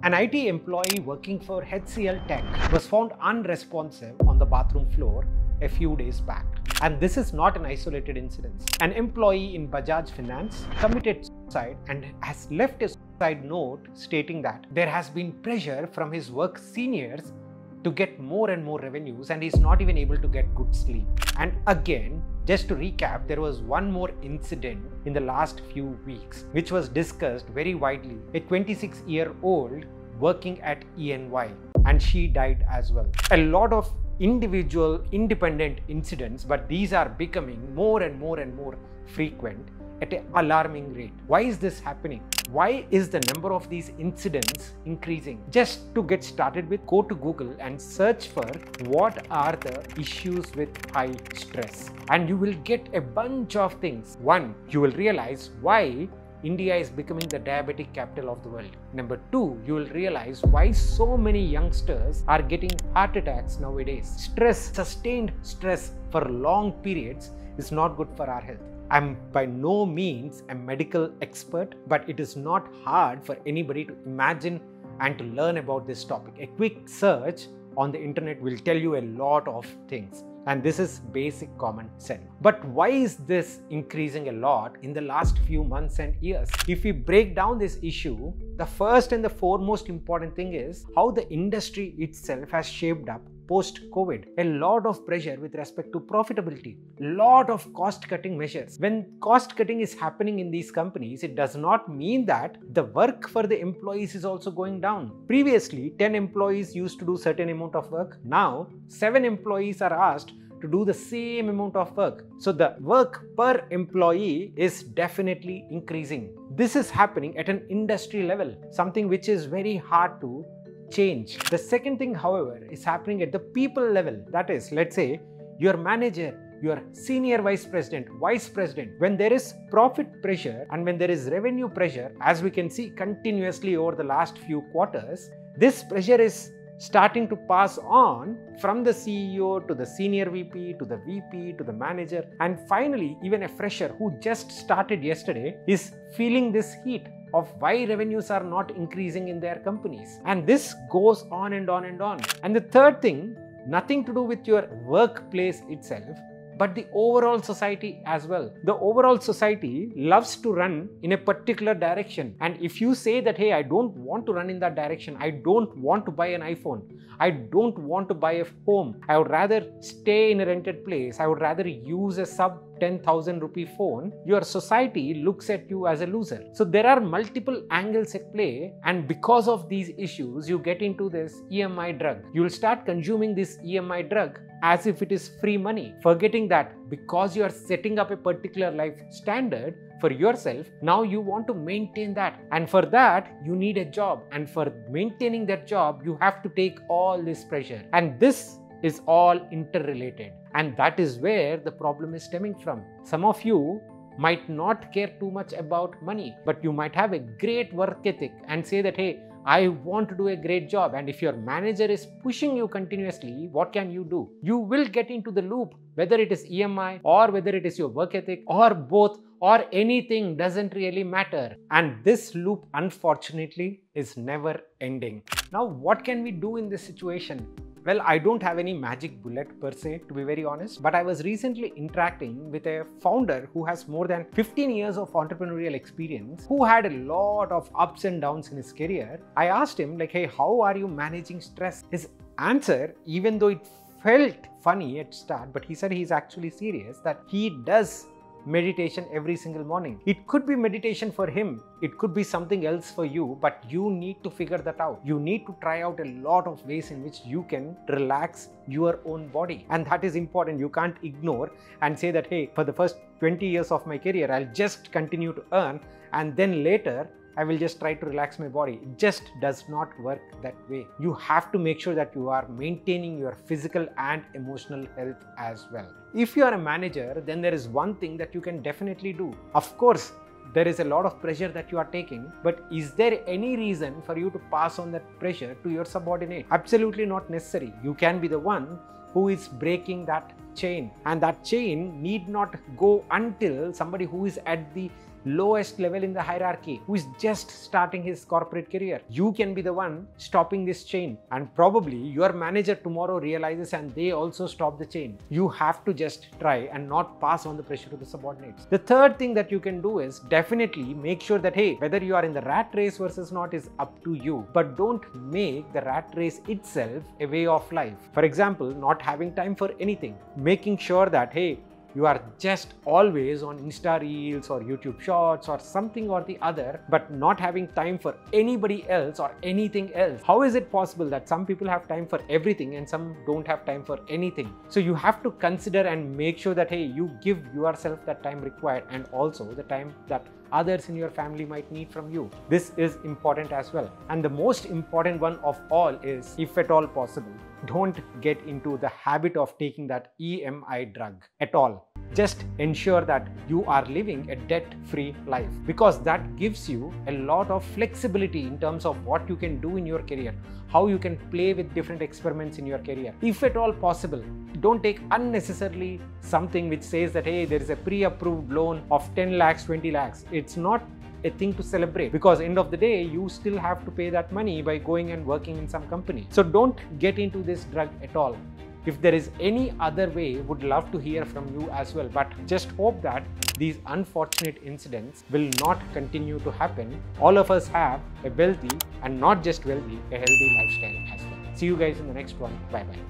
An IT employee working for HCL Tech was found unresponsive on the bathroom floor a few days back. And this is not an isolated incident. An employee in Bajaj Finance committed suicide and has left a suicide note stating that there has been pressure from his work seniors to get more and more revenues, and he's not even able to get good sleep. And again, just to recap, there was one more incident in the last few weeks which was discussed very widely. A 26-year-old working at ENY, and she died as well. A lot of individual independent incidents, but these are becoming more and more frequent at an alarming rate. Why is this happening? Why is the number of these incidents increasing? Just to get started with, go to Google and search for what are the issues with high stress, and you will get a bunch of things. One, you will realize why India is becoming the diabetic capital of the world. Number two, you will realize why so many youngsters are getting heart attacks nowadays. Stress, sustained stress for long periods is not good for our health. I'm by no means a medical expert, but it is not hard for anybody to imagine and to learn about this topic. A quick search on the internet will tell you a lot of things. And this is basic common sense. But why is this increasing a lot in the last few months and years? If we break down this issue, the first and the foremost important thing is how the industry itself has shaped up post-COVID. A lot of pressure with respect to profitability, lot of cost-cutting measures. When cost-cutting is happening in these companies, it does not mean that the work for the employees is also going down. Previously, 10 employees used to do certain amount of work. Now, 7 employees are asked to do the same amount of work. So the work per employee is definitely increasing. This is happening at an industry level, something which is very hard to change. The second thing, however, is happening at the people level. That is, let's say your manager, your senior vice president, vice president. When there is profit pressure and when there is revenue pressure, as we can see continuously over the last few quarters, this pressure is starting to pass on from the CEO to the senior VP to the VP to the manager, and finally even a fresher who just started yesterday is feeling this heat of why revenues are not increasing in their companies. And this goes on and on and on. And the third thing, nothing to do with your workplace itself, but the overall society as well. The overall society loves to run in a particular direction. And if you say that, hey, I don't want to run in that direction, I don't want to buy an iPhone, I don't want to buy a home, I would rather stay in a rented place, I would rather use a sub 10,000 rupee phone, your society looks at you as a loser. So there are multiple angles at play, and because of these issues, you get into this EMI drug. You will start consuming this EMI drug as if it is free money, forgetting that because you are setting up a particular life standard for yourself, now you want to maintain that. And for that, you need a job. And for maintaining that job, you have to take all this pressure. And this is all interrelated. And that is where the problem is stemming from. Some of you might not care too much about money, but you might have a great work ethic and say that, hey, I want to do a great job. And if your manager is pushing you continuously, what can you do? You will get into the loop, whether it is EMI or whether it is your work ethic or both or anything, doesn't really matter. And this loop, unfortunately, is never ending. Now, what can we do in this situation? Well, I don't have any magic bullet per se, to be very honest, but I was recently interacting with a founder who has more than 15 years of entrepreneurial experience, who had a lot of ups and downs in his career. I asked him, like, hey, how are you managing stress? His answer, even though it felt funny at start, but he said he's actually serious, that he does meditation every single morning. It could be meditation for him, it could be something else for you, but you need to figure that out. You need to try out a lot of ways in which you can relax your own body, and that is important. You can't ignore and say that, hey, for the first 20 years of my career, I'll just continue to earn, and then later I will just try to relax my body. It just does not work that way. You have to make sure that you are maintaining your physical and emotional health as well. If you are a manager, then there is one thing that you can definitely do. Of course, there is a lot of pressure that you are taking, but is there any reason for you to pass on that pressure to your subordinate? Absolutely not necessary. You can be the one who is breaking that chain, and that chain need not go until somebody who is at the lowest level in the hierarchy who is just starting his corporate career. You can be the one stopping this chain, and probably your manager tomorrow realizes and they also stop the chain. You have to just try and not pass on the pressure to the subordinates. The third thing that you can do is definitely make sure that, hey, whether you are in the rat race versus not is up to you, but don't make the rat race itself a way of life. For example, not having time for anything, making sure that, hey, you are just always on Insta Reels or YouTube Shorts or something or the other, but not having time for anybody else or anything else. How is it possible that some people have time for everything and some don't have time for anything? So you have to consider and make sure that, hey, you give yourself that time required and also the time that others in your family might need from you. This is important as well. And the most important one of all is, if at all possible, don't get into the habit of taking that EMI drug at all. Just ensure that you are living a debt-free life, because that gives you a lot of flexibility in terms of what you can do in your career, how you can play with different experiments in your career. If at all possible, don't take unnecessarily something which says that, hey, there is a pre-approved loan of 10 lakhs, 20 lakhs. It's not a thing to celebrate, because end of the day, you still have to pay that money by going and working in some company. So don't get into this drug at all. If there is any other way, would love to hear from you as well. But just hope that these unfortunate incidents will not continue to happen. All of us have a wealthy, and not just wealthy, a healthy lifestyle as well. See you guys in the next one. Bye bye.